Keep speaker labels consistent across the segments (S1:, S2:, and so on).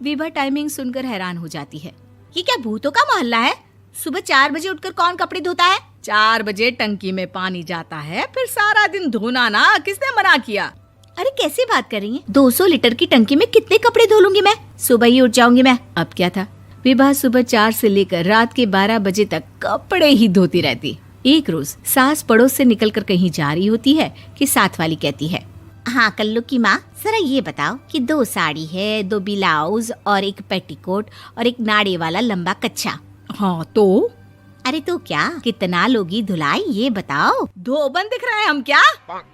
S1: Vibha timing सुनकर हैरान हो जाती है। ये क्या भूतों का मोहल्ला है? सुबह 4 बजे उठकर कौन कपड़े धोता है? 4 बजे टंकी में पानी जाता है, फिर सारा दिन धोना ना, किसने मना किया? अरे कैसी बात कर रही हैं? 200 लीटर की टंकी में कितने कपड़े धो लूंगी मैं? सुबह ही उठ जाऊंगी मैं। अब क्या था, विभा सुबह 4 से लेकर रात के 12 बजे तक कपड़े ही धोती रहती। एक रोज सास पड़ोस से निकलकर कहीं जा रही होती है कि साथ वाली कहती है, हाँ कल्लू की माँ, जरा ये बताओ कि 2 साड़ी है, 2 ब्लाउज और एक पेटीकोट और एक नाड़े वाला लंबा कच्छा। हाँ तो? अरे तो क्या, कितना लोगी धुलाई ये बताओ। धोबन दिख रहे हैं हम क्या?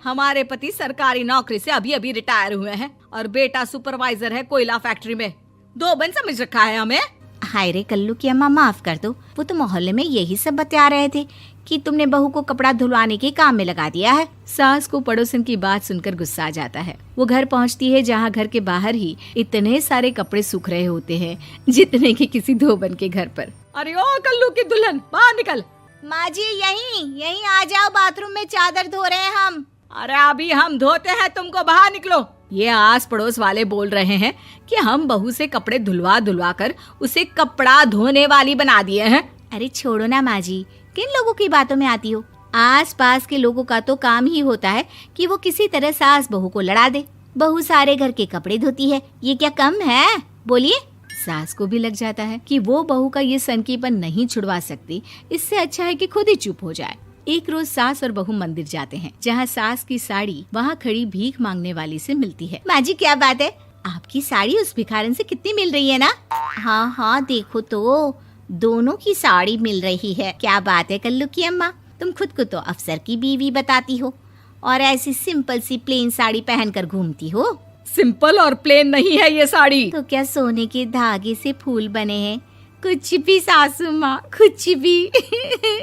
S1: हमारे पति सरकारी नौकरी से अभी अभी रिटायर हुए हैं और बेटा सुपरवाइजर है कोयला फैक्ट्री में। धोबन समझ रखा है हमें। हाय रे कल्लू की अम्मा, माफ कर दो, वो तो मोहल्ले में यही सब बता रहे थे कि तुमने बहू को कपड़ा धुलवाने के काम में लगा दिया है। सास को पड़ोसन की बात सुनकर गुस्सा आ जाता है। वो घर पहुंचती है जहां घर के बाहर ही इतने सारे कपड़े सूख रहे होते हैं जितने कि किसी धोबन के घर पर। अरे ओ कल्लू की दुल्हन, बाहर निकल। माँ जी यहीं आ जाओ, बाथरूम में चादर धो रहे हैं हम। अरे अभी हम धोते हैं, तुमको बाहर निकलो। ये आस पड़ोस वाले बोल रहे हैं कि हम बहू से कपड़े धुलवा कर उसे कपड़ा धोने वाली बना दिए हैं। अरे छोड़ो ना माँ जी, किन लोगों की बातों में आती हो? आस पास के लोगों का तो काम ही होता है कि वो किसी तरह सास बहू को लड़ा दे। बहू सारे घर के कपड़े धोती है, ये क्या कम है? बोलिए। सास को भी लग जाता है कि वो बहू का ये सनकीपन नहीं छुड़वा सकती, इससे अच्छा है कि खुद ही चुप हो जाए। एक रोज सास और बहू मंदिर जाते हैं, जहाँ सास की साड़ी वहाँ खड़ी भीख मांगने वाली से मिलती है। माँ जी क्या बात है, आपकी साड़ी उस भिखारन से कितनी मिल रही है ना? हाँ देखो तो, दोनों की साड़ी मिल रही है। क्या बात है कल्लू की अम्मा, तुम खुद को तो अफसर की बीवी बताती हो और ऐसी सिंपल सी प्लेन साड़ी पहनकर घूमती हो। सिंपल और प्लेन नहीं है ये साड़ी। तो क्या सोने के धागे से फूल बने हैं? कुछ भी सासू माँ, कुछ भी।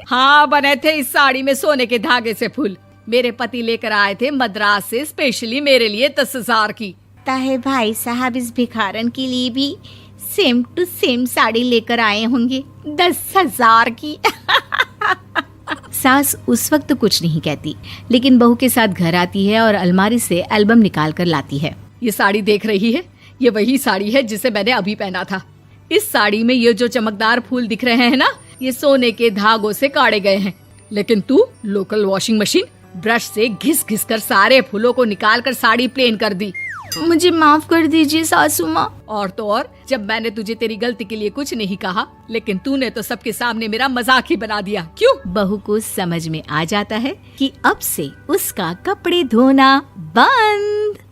S1: हाँ बने थे इस साड़ी में सोने के धागे से फूल। मेरे पति लेकर आए थे मद्रास से स्पेशली मेरे लिए 10,000 की। ताहे भाई साहब इस भिखारन के लिए भी सेम टू सेम साड़ी लेकर आए होंगे 10,000 की। सास उस वक्त कुछ नहीं कहती, लेकिन बहू के साथ घर आती है और अलमारी से एल्बम निकाल कर लाती है। ये साड़ी देख रही है, ये वही साड़ी है जिसे मैंने अभी पहना था। इस साड़ी में ये जो चमकदार फूल दिख रहे हैं ना, ये सोने के धागों से काटे गए हैं। लेकिन तू लोकल वॉशिंग मशीन ब्रश से घिस घिस कर सारे फूलों को निकाल कर साड़ी प्लेन कर दी। मुझे माफ कर दीजिए सासू माँ। और तो और, जब मैंने तुझे तेरी गलती के लिए कुछ नहीं कहा, लेकिन तूने तो सबके सामने मेरा मजाक ही बना दिया। क्यों? बहू को समझ में आ जाता है कि अब से उसका कपड़े धोना बंद।